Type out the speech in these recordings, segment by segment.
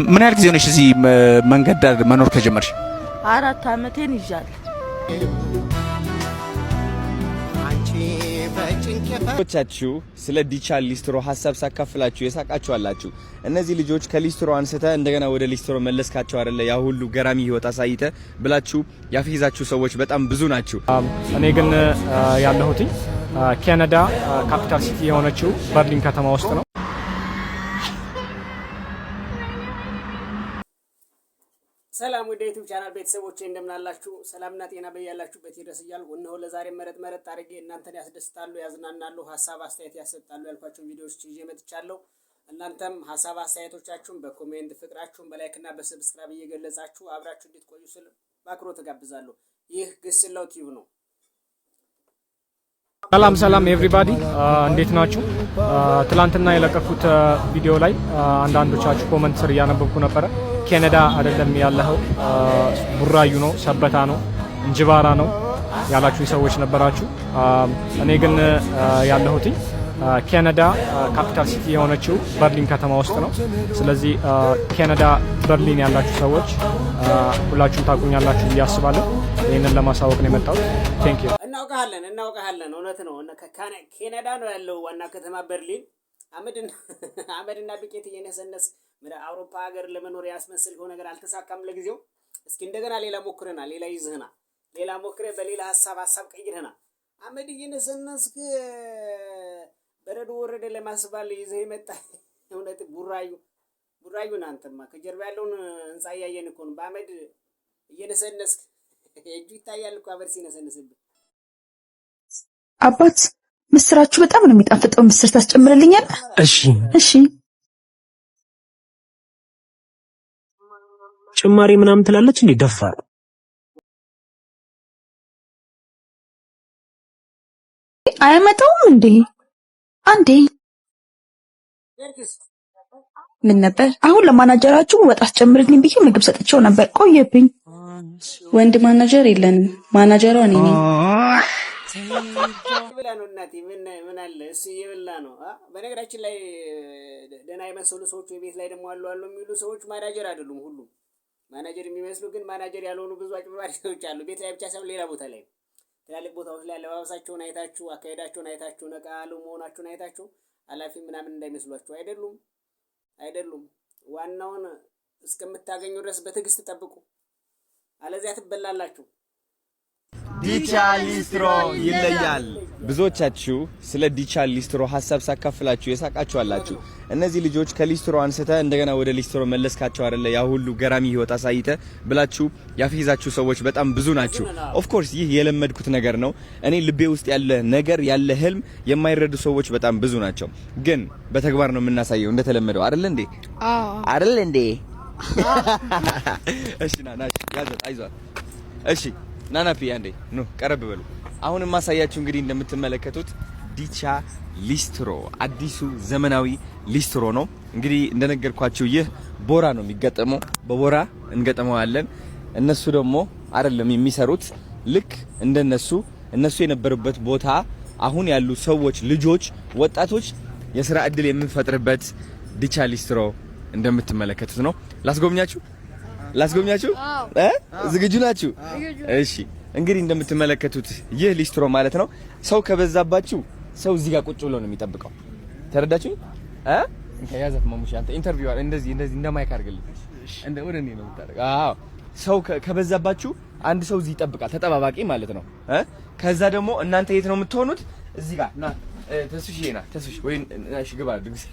ምን ያህል ጊዜ ሆነሽ እዚህ መንገድ ዳር መኖር ከጀመርሽ? 4 ዓመቴን ይዣል። ቻችሁ ስለ ዲቻ ሊስትሮ ሐሳብ ሳካፍላችሁ የሳቃችኋላችሁ እነዚህ ልጆች ከሊስትሮ አንስተ እንደገና ወደ ሊስትሮ መለስካቸው አይደለ ያ ሁሉ ገራሚ ህይወት አሳይተ ብላችሁ ያፈይዛችሁ ሰዎች በጣም ብዙ ናችሁ። እኔ ግን ያለሁት ካናዳ ካፒታል ሲቲ የሆነችው በርሊን ከተማ ውስጥ ነው። ሰላም ወደ ዩቲዩብ ቻናል ቤተሰቦቼ እንደምናላችሁ ሰላምና ጤና በያላችሁበት ይድረስ እያልኩ እነሆ ለዛሬ መረጥ አድርጌ እናንተን ያስደስታሉ፣ ያዝናናሉ፣ ሀሳብ አስተያየት ያሰጣሉ ያልኳቸውን ቪዲዮዎች ይዤ መጥቻለሁ። እናንተም ሀሳብ አስተያየቶቻችሁን በኮሜንት ፍቅራችሁን በላይክና በሰብስክራይብ እየገለጻችሁ አብራችሁ እንድትቆዩ ስል በአክብሮት ተጋብዛለሁ። ይህ ግስላው ቲዩብ ነው። ሰላም ኤቭሪባዲ እንዴት ናችሁ? ትላንትና የለቀኩት ቪዲዮ ላይ አንዳንዶቻችሁ ኮሜንት ስር እያነበብኩ ነበረ። ካናዳ አይደለም ያለኸው ቡራዩ ነው፣ ሰበታ ነው፣ እንጅባራ ነው ያላችሁ ሰዎች ነበራችሁ። እኔ ግን ያለሁት ካናዳ ካፒታል ሲቲ የሆነችው በርሊን ከተማ ውስጥ ነው። ስለዚህ ካናዳ በርሊን ያላችሁ ሰዎች ሁላችሁም ታቁኛላችሁ ብዬ አስባለሁ። ይሄንን ለማሳወቅ ነው የመጣሁት። ቴንክ ዩ። እናውቃለን እውነት ነው። ካናዳ ነው ያለው ዋና ከተማ በርሊን። አመድና ዱቄት እየነሰነስ አውሮፓ ሀገር ለመኖር ያስመስልከው ነገር አልተሳካም ለጊዜው። እስኪ እንደገና ሌላ ሞክረና ሌላ ይዝህና ሌላ ሞክረ በሌላ ሀሳብ ቀይረና አመድ እየነሰነስክ በረዶ ወረደ ለማስባል ይዘህ ይመጣ። እውነት ቡራዩ ናንተማ ከጀርባ ያለውን ህንጻ ያየን እኮ ነው። በአመድ እየነሰነስክ እጁ ይታያል እኮ አበር ሲነሰነስብህ። አባት ምስራችሁ በጣም ነው የሚጣፍጠው። ምስር ታስጨምርልኛል? እሺ ጭማሪ ምናምን ትላለች እንዴ? ደፋር አያመጣውም እንዴ? አንዴ ምን ነበር? አሁን ለማናጀራችሁ ወጥ አስጨምርልኝ ብዬ ምግብ ሰጥቼው ነበር፣ ቆየብኝ። ወንድ ማናጀር የለንም፣ ማናጀሯ እኔ ነኝ። ይብላ ነው እናቴ። ምን አለ እሱ ይብላ ነው። በነገራችን ላይ ደህና የመሰሉ ሰዎች ቤት ላይ ደግሞ አሉ የሚሉ ሰዎች ማናጀር አይደሉም። ሁሉም ማናጀር የሚመስሉ ግን ማናጀር ያልሆኑ ብዙ አጭበርባሪ ሰዎች አሉ። ቤት ላይ ብቻ ሳይሆን ሌላ ቦታ ላይ ትላልቅ ቦታዎች ላይ አለባበሳቸውን አይታችሁ አካሄዳቸውን አይታችሁ ነቃ ያሉ መሆናቸውን አይታችሁ ኃላፊ ምናምን እንዳይመስሏችሁ። አይደሉም። ዋናውን እስከምታገኙ ድረስ በትዕግስት ጠብቁ፣ አለዚያ ትበላላችሁ። ዲቻ ሊስትሮ ይለያል። ብዙዎቻችሁ ስለ ዲቻ ሊስትሮ ሐሳብ ሳካፍላችሁ የሳቃችኋላችሁ እነዚህ ልጆች ከሊስትሮ አንስተ እንደገና ወደ ሊስትሮ መለስካቸው አይደለ ያ ሁሉ ገራሚ ህይወት አሳይተ ብላችሁ ያፈይዛችሁ ሰዎች በጣም ብዙ ናችሁ። ኦፍ ኮርስ ይህ የለመድኩት ነገር ነው። እኔ ልቤ ውስጥ ያለ ነገር ያለ ህልም የማይረዱ ሰዎች በጣም ብዙ ናቸው። ግን በተግባር ነው የምናሳየው እንደተለመደው አይደል እንዴ? አይደል እንዴ? እሺ ናናሽ ያዘት አይዟት። እሺ ናናፒ አንዴ ኑ ቀረብ በሉ። አሁን ማሳያችሁ እንግዲህ እንደምትመለከቱት ዲቻ ሊስትሮ አዲሱ ዘመናዊ ሊስትሮ ነው። እንግዲህ እንደነገርኳችሁ ይህ ቦራ ነው የሚገጠመው፣ በቦራ እንገጠመዋለን። እነሱ ደግሞ አይደለም የሚሰሩት ልክ እንደነሱ እነሱ የነበሩበት ቦታ አሁን ያሉ ሰዎች ልጆች ወጣቶች የሥራ እድል የምንፈጥርበት ዲቻ ሊስትሮ እንደምትመለከቱት ነው። ላስጎብኛችሁ ዝግጁ ናችሁ? እሺ እንግዲህ እንደምትመለከቱት ይህ ሊስትሮ ማለት ነው። ሰው ከበዛባችሁ ሰው እዚህ ጋር ቁጭ ብሎ ነው የሚጠብቀው። ተረዳችሁኝ? ያዛት ማሙሽ አንተ ኢንተርቪው እንደዚህ እንደማይክ አድርግልኝ። ወደ እኔ ነው የምታደርገው። አዎ ሰው ከበዛባችሁ አንድ ሰው እዚህ ይጠብቃል፣ ተጠባባቂ ማለት ነው። ከዛ ደግሞ እናንተ የት ነው የምትሆኑት? እዚህ ጋር ና ተስፍሽ ወይ እሺ ግባ ድግስ።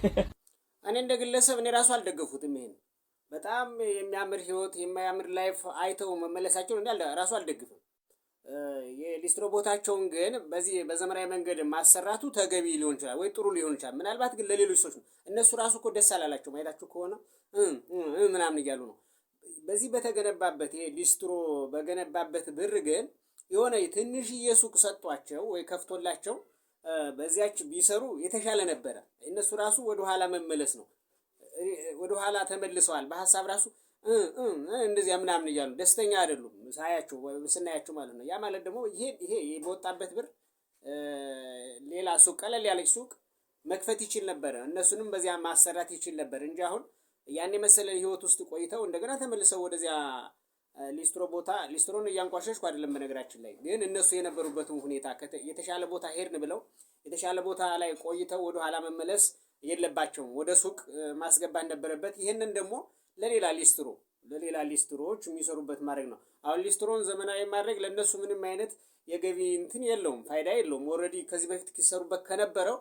እኔ እንደ ግለሰብ እኔ ራሱ አልደገፉትም። ይሄን በጣም የሚያምር ህይወት የሚያምር ላይፍ አይተው መመለሳቸውን እንዴ ራሱ አልደግፍም። የሊስትሮ ቦታቸውን ግን በዚህ በዘመናዊ መንገድ ማሰራቱ ተገቢ ሊሆን ይችላል ወይ ጥሩ ሊሆን ይችላል። ምናልባት ግን ለሌሎች ሰዎች ነው። እነሱ ራሱ እኮ ደስ አላላቸው ማይታችሁ ከሆነ ምናምን እያሉ ነው። በዚህ በተገነባበት ይሄ ሊስትሮ በገነባበት ብር ግን የሆነ ትንሽዬ ሱቅ ሰጧቸው ወይ ከፍቶላቸው በዚያች ቢሰሩ የተሻለ ነበረ። እነሱ ራሱ ወደ ኋላ መመለስ ነው። ወደ ኋላ ተመልሰዋል በሐሳብ ራሱ እንደዚህ ምናምን እያሉ ደስተኛ አይደሉም ስናያቸው ማለት ነው። ያ ማለት ደግሞ ይሄ በወጣበት ብር ሌላ ሱቅ ቀለል ያለች ሱቅ መክፈት ይችል ነበር። እነሱንም በዚያ ማሰራት ይችል ነበር እንጂ አሁን ያን የመሰለ ህይወት ውስጥ ቆይተው እንደገና ተመልሰው ወደዚያ ሊስትሮ ቦታ ሊስትሮን እያንቋሸሽኩ አይደለም በነገራችን ላይ ግን እነሱ የነበሩበትን ሁኔታ የተሻለ ቦታ ሄድን ብለው የተሻለ ቦታ ላይ ቆይተው ወደ ኋላ መመለስ የለባቸውም ወደ ሱቅ ማስገባት ነበረበት ይሄንን ደግሞ ለሌላ ሊስትሮዎች የሚሰሩበት ማድረግ ነው አሁን ሊስትሮን ዘመናዊ ማድረግ ለነሱ ምንም አይነት የገቢ እንትን የለውም ፋይዳ የለውም ኦሬዲ ከዚህ በፊት ሲሰሩበት ከነበረው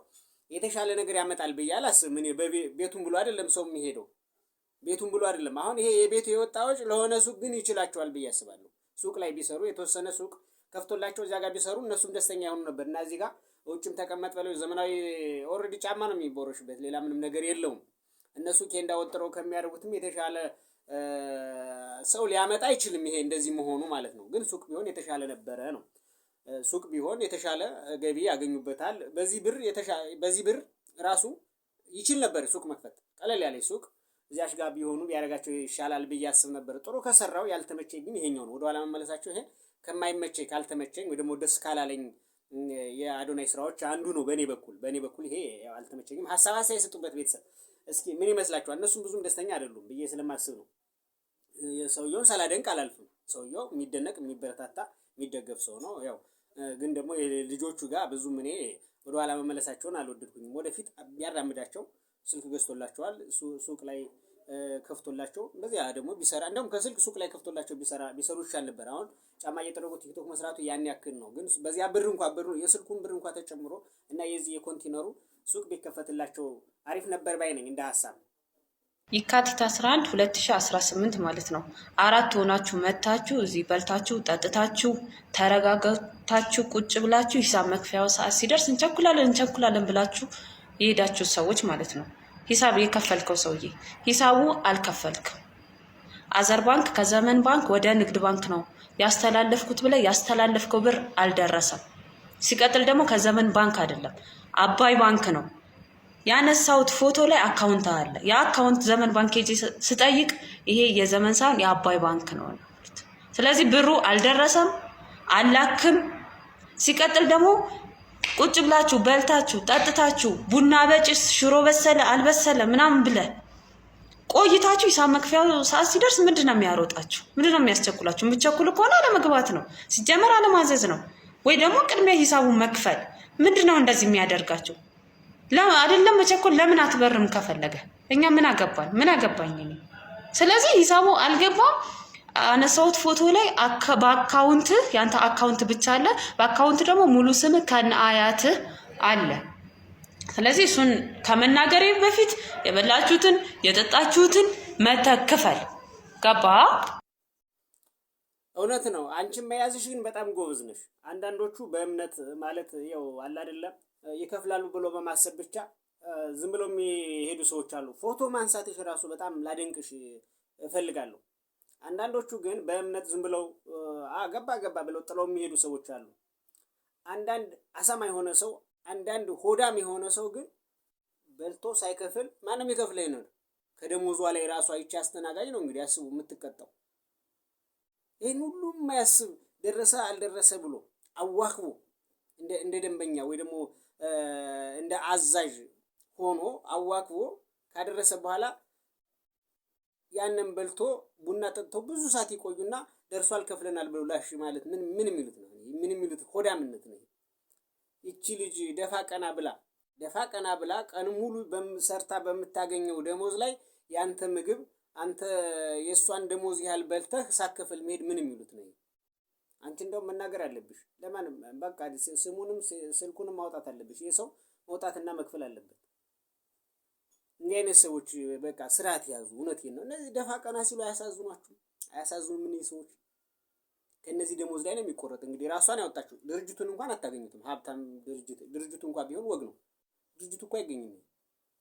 የተሻለ ነገር ያመጣል በያል አስብ ምን ቤቱን ብሎ አይደለም ሰው የሚሄደው ቤቱን ብሎ አይደለም አሁን ይሄ የቤቱ የወጣዎች ለሆነ ሱቅ ግን ይችላልቸዋል በያስባሉ ሱቅ ላይ ቢሰሩ የተወሰነ ሱቅ ከፍቶላቸው እዛ ጋር ቢሰሩ እነሱም ደስተኛ ይሆኑ ነበር እና እዚህ ጋር ውጭም ተቀመጥ በለው ዘመናዊ ኦሬዲ ጫማ ነው የሚቦረሽበት ሌላ ምንም ነገር የለውም እነሱ ኬንዳ ወጥረው ከሚያደርጉትም የተሻለ ሰው ሊያመጣ አይችልም ይሄ እንደዚህ መሆኑ ማለት ነው ግን ሱቅ ቢሆን የተሻለ ነበረ ነው ሱቅ ቢሆን የተሻለ ገቢ ያገኙበታል በዚህ ብር ራሱ ይችል ነበር ሱቅ መክፈት ቀለል ያለ ሱቅ እዚያሽ ጋር ቢሆኑ ቢያረጋቸው ይሻላል በያስብ ነበር ጥሩ ከሰራው ያልተመቸኝ ግን ይሄኛው ነው ወደኋላ መመለሳቸው ይሄ ከማይመቸኝ ካልተመቸኝ ወይ ደግሞ ደስ ካላለኝ የአዶናይ ስራዎች አንዱ ነው በኔ በኩል ይሄ አልተመቸኝም ሐሳብ ሳይሰጡበት ቤተሰብ እስኪ ምን ይመስላችኋል እነሱም ብዙም ደስተኛ አይደሉም በየ ስለማስብ ነው የሰውየውን ሳላደንቅ አላልፍም ሰውየው የሚደነቅ የሚበረታታ የሚደገፍ ሰው ነው ያው ግን ደግሞ ልጆቹ ጋር ብዙም እኔ ወደኋላ መመለሳቸውን አልወደድኩኝም ወደፊት ያራምዳቸው ስልክ ገዝቶላቸዋል ሱቅ ላይ ከፍቶላቸው በዚያ ደግሞ ቢሰራ እንደውም ከስልክ ሱቅ ላይ ከፍቶላቸው ቢሰሩ ይሻል ነበር አሁን ጫማ እየጠረጉ ቲክቶክ መስራቱ ያን ያክል ነው ግን በዚያ ብር የስልኩን ብር እንኳን ተጨምሮ እና የዚህ የኮንቲነሩ ሱቅ ቢከፈትላቸው አሪፍ ነበር ባይ ነኝ እንደ ሐሳብ የካቲት 11 2018 ማለት ነው 4 ሆናችሁ መታችሁ እዚህ በልታችሁ ጠጥታችሁ ተረጋጋታችሁ ቁጭ ብላችሁ ሂሳብ መክፈያው ሰዓት ሲደርስ እንቸኩላለን ብላችሁ የሄዳችሁ ሰዎች ማለት ነው ሂሳብ የከፈልከው ሰውዬ ሂሳቡ አልከፈልክም አዘር ባንክ ከዘመን ባንክ ወደ ንግድ ባንክ ነው ያስተላለፍኩት ብለ ያስተላለፍከው ብር አልደረሰም ሲቀጥል ደግሞ ከዘመን ባንክ አይደለም አባይ ባንክ ነው ያነሳውት ፎቶ ላይ አካውንት አለ ያ አካውንት ዘመን ባንክ ሄጄ ስጠይቅ ይሄ የዘመን ሳይሆን የአባይ ባንክ ነው ስለዚህ ብሩ አልደረሰም አላክም ሲቀጥል ደግሞ ቁጭ ብላችሁ በልታችሁ ጠጥታችሁ ቡና በጭስ ሽሮ በሰለ አልበሰለ ምናምን ብለ ቆይታችሁ ሂሳብ መክፈያው ሰዓት ሲደርስ ምንድነው የሚያሮጣችሁ ምንድነው የሚያስቸኩላችሁ የምትቸኩሉ ከሆነ አለመግባት ነው ሲጀመር አለማዘዝ ነው ወይ ደግሞ ቅድሚያ ሂሳቡን መክፈል ምንድነው እንደዚህ የሚያደርጋችሁ አይደለም መቸኮል ለምን አትበርም ከፈለገ እኛ ምን አገባኝ እኔ ስለዚህ ሂሳቡ አልገባም አነሳውት ፎቶ ላይ በአካውንት ያንተ አካውንት ብቻ አለ በአካውንት ደግሞ ሙሉ ስም ከነ አያት አለ ስለዚህ እሱን ከመናገሬ በፊት የበላችሁትን የጠጣችሁትን መተከፈል ገባ እውነት ነው አንቺም መያዝሽ ግን በጣም ጎበዝ ነሽ አንዳንዶቹ በእምነት ማለት ያው አለ አይደለም ይከፍላሉ ብሎ በማሰብ ብቻ ዝም ብሎ የሚሄዱ ሰዎች አሉ ፎቶ ማንሳትሽ ራሱ በጣም ላደንቅሽ እፈልጋለሁ አንዳንዶቹ ግን በእምነት ዝም ብለው ገባ ብለው ጥለው የሚሄዱ ሰዎች አሉ አንዳንድ አሳማ የሆነ ሰው አንዳንድ ሆዳም የሆነ ሰው ግን በልቶ ሳይከፍል ማንም ይከፍለኝ ነው ከደሞዟ ላይ ራሱ አይቻ አስተናጋጅ ነው እንግዲህ አስቡ የምትቀጣው ይሄን ሁሉ ማያስብ ደረሰ አልደረሰ ብሎ አዋክቦ እንደ ደንበኛ ወይ ደግሞ እንደ አዛዥ ሆኖ አዋክቦ ካደረሰ በኋላ ያንን በልቶ ቡና ጠጥቶ ብዙ ሰዓት ይቆዩና ደርሷል ከፍለናል ብለው ላሽ ማለት ምን የሚሉት ሆዳምነት ነው እቺ ልጅ ደፋ ቀና ብላ ቀን ሙሉ በሰርታ በመታገኘው ደሞዝ ላይ ያንተ ምግብ አንተ የሷን ደሞዝ ያህል በልተህ ሳከፈል መሄድ ምን የሚሉት ነው አንቺ እንደው መናገር አለብሽ ለማንም በቃ ስሙንም ስልኩንም ማውጣት አለብሽ የሰው መውጣትና መክፈል አለበት እንዴ አይነት ሰዎች በቃ ስርዓት ያዙ እውነቴን ነው እነዚህ ደፋ ቀና ሲሉ አያሳዝኑም ምን ሰዎች ከነዚህ ደሞዝ ላይ ነው የሚቆረጥ እንግዲህ ራሷን ያወጣችሁ ድርጅቱን እንኳን አታገኙትም ሀብታም ድርጅቱ እንኳን ቢሆን ወግ ነው ድርጅቱ እንኳን አይገኝም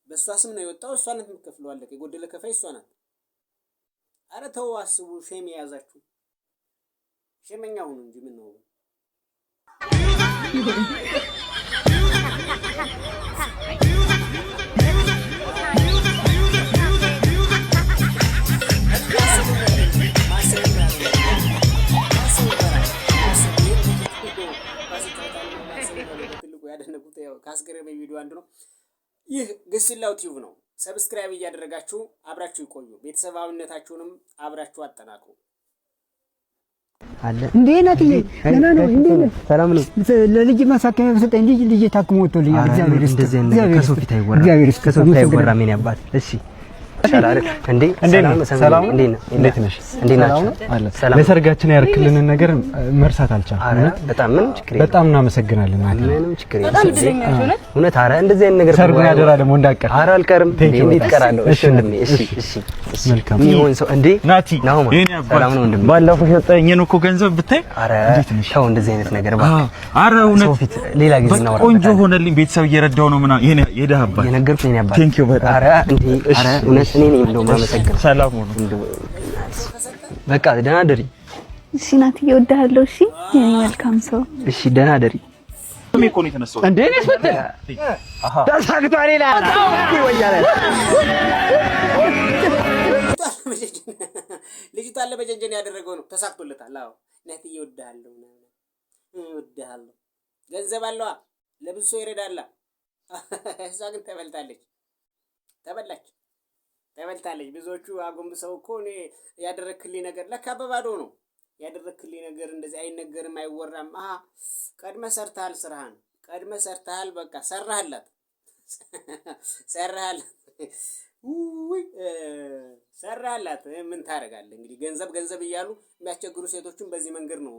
በሷ ስም ነው የወጣው እሷ ናት የምትከፍለው አለቀ የጎደለ ከፋይ እሷ ናት አረ ተው አስቡ ሼም ያዛችሁ ሼመኛው ነው እንጂ ምን ነው ካስገረመኝ ቪዲዮ አንዱ ነው ይህ ግስላው ቲዩብ ነው ሰብስክራይብ እያደረጋችሁ አብራችሁ ይቆዩ። ቤተሰባዊነታችሁንም አብራችሁ አጠናክሩ። አለ እንዴ ናትዬ ነና ነው እንዴ ሰላም ነው ለልጅ ማሳከሚያ በሰጠኝ ልጅ ታክሞ ወጥቶልኛል። እግዚአብሔር ይስጥልኝ። ከሰው ፊት አይወራ ምን ያባት እሺ እንዴ ሰላም እንዴት ነሽ? ለሰርጋችን ያርክልንን ነገር መርሳት አልቻልኩም። በጣም እናመሰግናለን። ምንም ችግር የለም እውነት። ኧረ እንደዚህ አይነት ነገር ሰርጉን ያደራ ደግሞ እንዳቀር ኧረ አልቀርም። እንዴት ቀራለሁ? እሺ ወንድሜ እሺ መልካም ይሁን። ሰው እንዴ ናቲ ሰላም ነው ወንድሜ። ባለፈው የሰጠኝን እኮ ገንዘብ ብታይ እንዴት ነሽ? ተው እንደዚህ አይነት ነገር ኧረ እውነት ሌላ ጊዜ እናወራለን። ቆንጆ ሆነልኝ። ቤተሰብ እየረዳው ነው ምናምን ይሄን የደሃባ የነገርኩኝ ነው ያባ ቴንክ ዩ በጣም ኧረ እንዴ ኧረ እውነት እኔ ነኝ እንደው ማመሰግን ሰላም ሆኖ በቃ ደህና ደሪ። እሺ ናትዬ እወድሃለሁ። እሺ የኔ መልካም ሰው። እሺ ደህና ደሪ። ምን ኮን የተነሳው እንዴ ነሽ ወጥተህ ተሳክቷል ይላል ወያለ ልጅቷ አለ በጀንጀን ያደረገው ነው ተሳክቶለታል። አዎ ናትዬ እወድሃለሁ እወድሃለሁ። ገንዘብ አለዋ ለብዙ ሰው ይረዳላ። እሷ ግን ተበላች። ብዙዎቹ አጎንብሰው እኮ እኔ ያደረክልኝ ነገር ለካ በባዶ ነው ያደረክልኝ ነገር እንደዚህ አይነገርም አይወራም። ቀድመህ ሰርተሃል፣ ስራህን ቀድመህ ሰርተሃል። በቃ ሰራህላት ሰራህላት። ምን ታደርጋለህ እንግዲህ ገንዘብ እያሉ የሚያስቸግሩ ሴቶችን በዚህ መንገድ ነው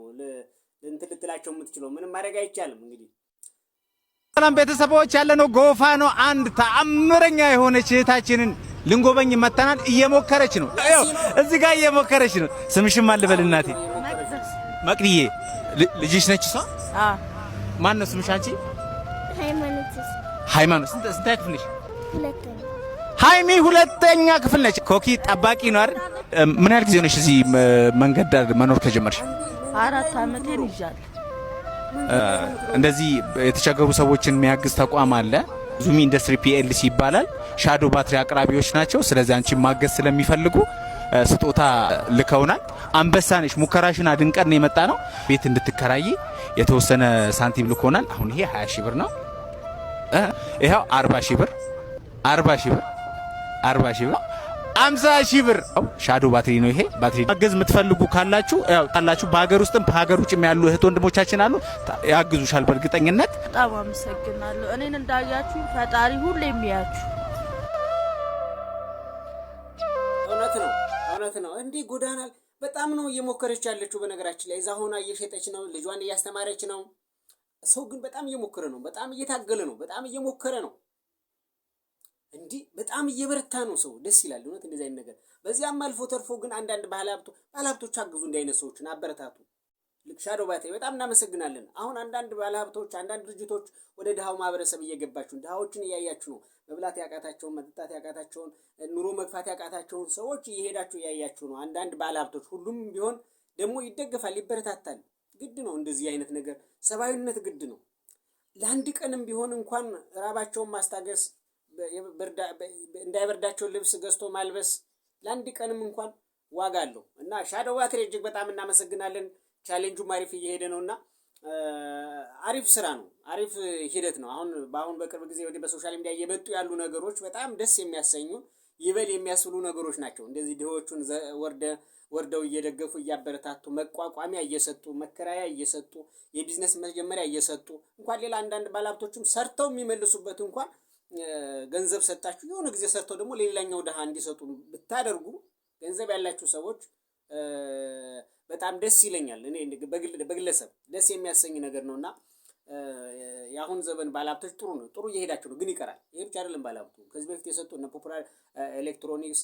ልትላቸው የምትችለው። ምንም ማድረግ አይቻልም እንግዲህ። ሰላም ቤተሰቦች፣ ያለነው ጎፋ ነው። አንድ ተአምረኛ የሆነች እህታችንን ልንጎበኝ መተናል። እየሞከረች ነው። እዚህ ጋር እየሞከረች ነው። ስምሽም ማን ልበል እናቴ? መቅድዬ ልጅሽ ነች እሷ? ማን ነው ስምሽ አንቺ? ሃይማኖት። ስንተኛ ክፍል ነሽ? ሃይሚ ሁለተኛ ክፍል ነች። ኮኪ ጠባቂ ነው አይደል? ምን ያህል ጊዜ ሆነሽ እዚህ መንገድ ዳር መኖር ከጀመርሽ? 4 ዓመቴን ይዣለሁ። እንደዚህ የተቸገሩ ሰዎችን የሚያግዝ ተቋም አለ። ዙሚ ኢንዱስትሪ ፒኤልሲ ይባላል። ሻዶ ባትሪ አቅራቢዎች ናቸው። ስለዚህ አንቺ ማገዝ ስለሚፈልጉ ስጦታ ልከውናል። አንበሳነሽ ሙከራሽን አድንቀን ነው የመጣ ነው። ቤት እንድትከራይ የተወሰነ ሳንቲም ልኮናል። አሁን ይሄ 20 ሺህ ብር ነው። ይሄው 40 ሺህ ብር 50 ሺህ ብር ሻዶ ባትሪ ነው። ይሄ ባትሪ ማገዝ የምትፈልጉ ካላችሁ በሀገር ውስጥም በሀገር ውጭም ያሉ እህት ወንድሞቻችን አሉ፣ ያግዙሻል በእርግጠኝነት። በጣም አመሰግናለሁ። እኔን እንዳያችሁ ፈጣሪ ሁሌ የሚያችሁ። እውነት ነው። እንዲህ ጎዳና በጣም ነው እየሞከረች ያለችው። በነገራችን ላይ እዛ ሆና እየሸጠች ነው፣ ልጇን እያስተማረች ነው። ሰው ግን በጣም እየሞከረ ነው፣ በጣም እየታገለ ነው፣ በጣም እየሞከረ ነው። እንዲህ በጣም እየበረታ ነው ሰው። ደስ ይላል እውነት እንደዚህ አይነት ነገር። በዚያም አልፎ ተርፎ ግን አንዳንድ ባለሀብቶች አግዙ፣ እንዲህ አይነት ሰዎችን አበረታቱ። ልክ ሻዶ ባትሪ በጣም እናመሰግናለን። አሁን አንዳንድ ባለሀብቶች፣ አንዳንድ ድርጅቶች ወደ ድሃው ማህበረሰብ እየገባችሁ ድሃዎችን እያያችሁ ነው። መብላት ያቃታቸውን፣ መጠጣት ያቃታቸውን፣ ኑሮ መግፋት ያቃታቸውን ሰዎች እየሄዳችሁ እያያችሁ ነው። አንዳንድ ባለሀብቶች፣ ሁሉም ቢሆን ደግሞ ይደገፋል፣ ይበረታታል። ግድ ነው እንደዚህ አይነት ነገር፣ ሰብአዊነት ግድ ነው። ለአንድ ቀንም ቢሆን እንኳን ራባቸውን ማስታገስ፣ እንዳይበርዳቸው ልብስ ገዝቶ ማልበስ ለአንድ ቀንም እንኳን ዋጋ አለው እና ሻዶ ባትሪ እጅግ በጣም እናመሰግናለን። ቻሌንጁም አሪፍ እየሄደ ነውና አሪፍ ስራ ነው፣ አሪፍ ሂደት ነው። አሁን በቅርብ ጊዜ ወደ በሶሻል ሚዲያ እየመጡ ያሉ ነገሮች በጣም ደስ የሚያሰኙ ይበል የሚያስብሉ ነገሮች ናቸው። እንደዚህ ድሆቹን ወርደው እየደገፉ እያበረታቱ፣ መቋቋሚያ እየሰጡ፣ መከራያ እየሰጡ፣ የቢዝነስ መጀመሪያ እየሰጡ እንኳን ሌላ አንዳንድ ባለሀብቶችም ሰርተው የሚመልሱበት እንኳን ገንዘብ ሰጣችሁ የሆነ ጊዜ ሰርተው ደግሞ ለሌላኛው ድሃ እንዲሰጡ ብታደርጉ ገንዘብ ያላችሁ ሰዎች በጣም ደስ ይለኛል። እኔ በግለሰብ ደስ የሚያሰኝ ነገር ነውና የአሁን ዘመን ባለሀብቶች ጥሩ እየሄዳችሁ ነው፣ ግን ይቀራል። ይሄ ብቻ አይደለም። ባለሀብቱ ከዚህ በፊት የሰጡ እነ ፖፑላር ኤሌክትሮኒክስ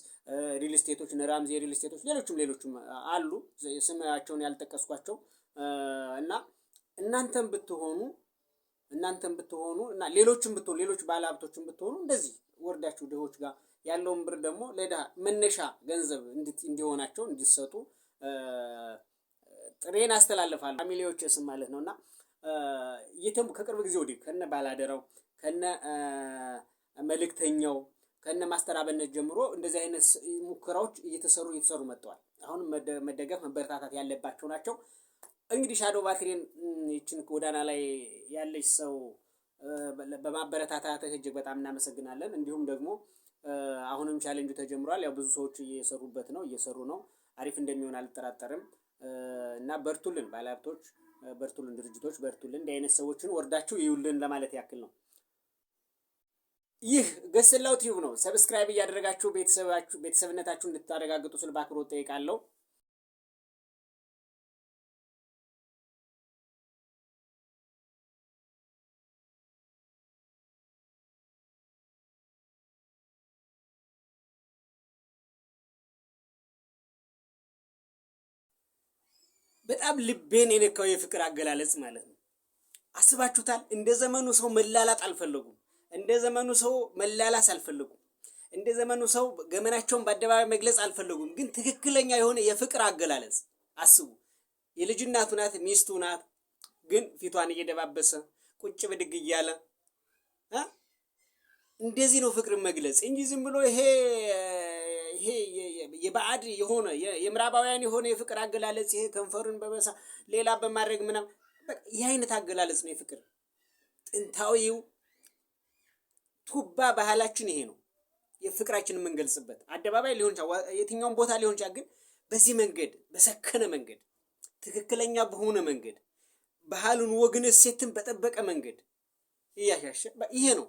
ሪል ስቴቶች፣ እነ ራምዚ ሪል ስቴቶች፣ ሌሎችም አሉ ስማቸውን ያልጠቀስኳቸው እና እናንተም ብትሆኑ እና ሌሎች ባለሀብቶችም ብትሆኑ እንደዚህ ወርዳችሁ ድሆች ጋር ያለውን ብር ደግሞ ለድሃ መነሻ ገንዘብ እንዲሆናቸው እንዲሰጡ ጥሬን አስተላልፋለሁ። ፋሚሊዎች ስም ማለት ነውና ከቅርብ ጊዜ ወዲህ ከነ ባላደራው ከነ መልእክተኛው ከነ ማስተራበነት ጀምሮ እንደዚህ አይነት ሙከራዎች እየተሰሩ መጥተዋል። አሁን መደገፍ መበረታታት ያለባቸው ናቸው። እንግዲህ ሻዶ ባትሪን ይችን ጎዳና ላይ ያለች ሰው በማበረታታት እጅግ በጣም እናመሰግናለን። እንዲሁም ደግሞ አሁንም ቻሌንጁ ተጀምሯል። ያው ብዙ ሰዎች እየሰሩበት ነው፣ እየሰሩ ነው። አሪፍ እንደሚሆን አልጠራጠርም። እና በርቱልን ባለሀብቶች፣ በርቱልን ድርጅቶች፣ በርቱልን። እንዲህ አይነት ሰዎችን ወርዳችሁ ይውልን ለማለት ያክል ነው። ይህ ገስላው ቲዩብ ነው። ሰብስክራይብ እያደረጋችሁ ቤተሰብነታችሁ እንድታረጋግጡ ስል በአክብሮት ጠይቃለሁ። በጣም ልቤን የነካው የፍቅር አገላለጽ ማለት ነው። አስባችሁታል? እንደ ዘመኑ ሰው መላላጥ አልፈለጉም። እንደ ዘመኑ ሰው መላላስ አልፈለጉም። እንደ ዘመኑ ሰው ገመናቸውን በአደባባይ መግለጽ አልፈለጉም። ግን ትክክለኛ የሆነ የፍቅር አገላለጽ አስቡ። የልጅ እናቱ ናት፣ ሚስቱ ናት። ግን ፊቷን እየደባበሰ ቁጭ ብድግ እያለ እንደዚህ ነው ፍቅርን መግለጽ እንጂ ዝም ብሎ ይሄ የባዕድ የሆነ የምዕራባውያን የሆነ የፍቅር አገላለጽ ይሄ ከንፈሩን በመሳ ሌላ በማድረግ ምናምን ይህ አይነት አገላለጽ ነው የፍቅር። ጥንታዊው ቱባ ባህላችን ይሄ ነው። የፍቅራችንን የምንገልጽበት አደባባይ ሊሆን ይችላል፣ የትኛውም ቦታ ሊሆን ይችላል። ግን በዚህ መንገድ በሰከነ መንገድ ትክክለኛ በሆነ መንገድ ባህሉን፣ ወግን፣ እሴትን በጠበቀ መንገድ እያሻሸ ይሄ ነው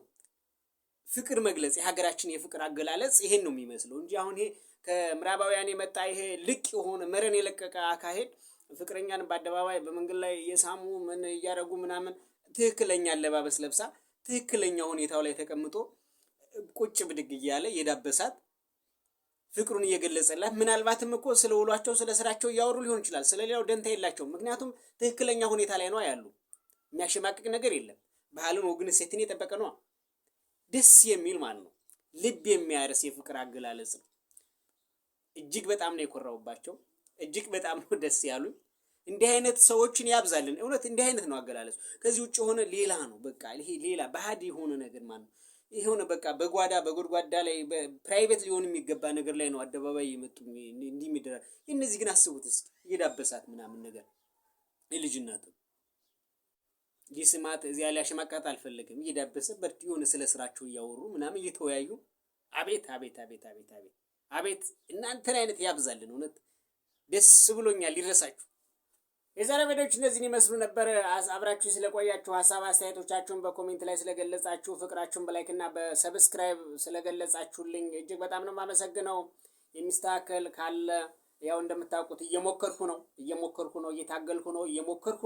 ፍቅር መግለጽ። የሀገራችን የፍቅር አገላለጽ ይሄን ነው የሚመስለው እንጂ አሁን ይሄ ከምዕራባውያን የመጣ ይሄ ልቅ የሆነ መረን የለቀቀ አካሄድ ፍቅረኛን በአደባባይ በመንገድ ላይ የሳሙ ምን እያደረጉ ምናምን ትክክለኛ አለባበስ ለብሳ ትክክለኛ ሁኔታው ላይ ተቀምጦ ቁጭ ብድግ እያለ የዳበሳት ፍቅሩን እየገለጸላት ምናልባትም እኮ ስለ ውሏቸው ስለ ስራቸው እያወሩ ሊሆን ይችላል። ስለሌላው ደንታ የላቸውም። ምክንያቱም ትክክለኛ ሁኔታ ላይ ነው ያሉ። የሚያሸማቅቅ ነገር የለም። ባህልን፣ ወግን፣ እሴትን የጠበቀ ነው። ደስ የሚል ማለት ነው። ልብ የሚያርስ የፍቅር አገላለጽ ነው። እጅግ በጣም ነው የኮራውባቸው። እጅግ በጣም ነው ደስ ያሉኝ። እንዲህ አይነት ሰዎችን ያብዛልን። እውነት እንዲህ አይነት ነው አገላለጹ። ከዚህ ውጭ የሆነ ሌላ ነው። በቃ ይሄ ሌላ ባህድ የሆነ ነገር ማለት ነው። የሆነ በቃ በጓዳ በጎድጓዳ ላይ ፕራይቬት ሊሆን የሚገባ ነገር ላይ ነው አደባባይ የመጡ እንዲህ የሚደረግ። እነዚህ ግን አስቡት እስኪ እየዳበሳት ምናምን ነገር የልጅናቱ ሊስማት እዚያ ላይ አሸማቃት አልፈለገም። እየዳበሰ በርድ የሆነ ስለ ስራቸው እያወሩ ምናምን እየተወያዩ አቤት አቤት አቤት አቤት አቤት አቤት እናንተን አይነት ያብዛልን። እውነት ደስ ብሎኛል። ይድረሳችሁ። የዛሬ ቪዲዮዎች እነዚህን ይመስሉ ነበር። አብራችሁ ስለቆያችሁ ሀሳብ አስተያየቶቻችሁን በኮሜንት ላይ ስለገለጻችሁ ፍቅራችሁን በላይክ እና በሰብስክራይብ ስለገለጻችሁልኝ እጅግ በጣም ነው የማመሰግነው። የሚስተካከል ካለ ያው እንደምታውቁት እየሞከርኩ ነው፣ እየታገልኩ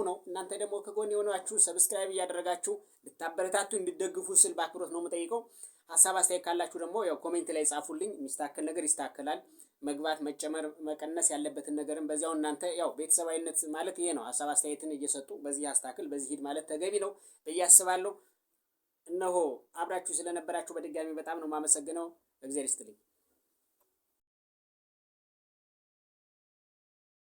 ነው። እናንተ ደግሞ ከጎን የሆናችሁ ሰብስክራይብ እያደረጋችሁ ልታበረታቱ እንድትደግፉ ስል በአክብሮት ነው የምጠይቀው። ሀሳብ አስተያየት ካላችሁ ደግሞ ያው ኮሜንት ላይ ጻፉልኝ። የሚስተካከል ነገር ይስተካከላል። መግባት መጨመር መቀነስ ያለበትን ነገርም በዚያው እናንተ ያው ቤተሰባዊነት ማለት ይሄ ነው። ሀሳብ አስተያየትን እየሰጡ በዚህ አስተካክል በዚህ ሂድ ማለት ተገቢ ነው ብዬ አስባለሁ። እነሆ አብራችሁ ስለነበራችሁ በድጋሚ በጣም ነው የማመሰግነው። እግዚአብሔር ይስጥልኝ።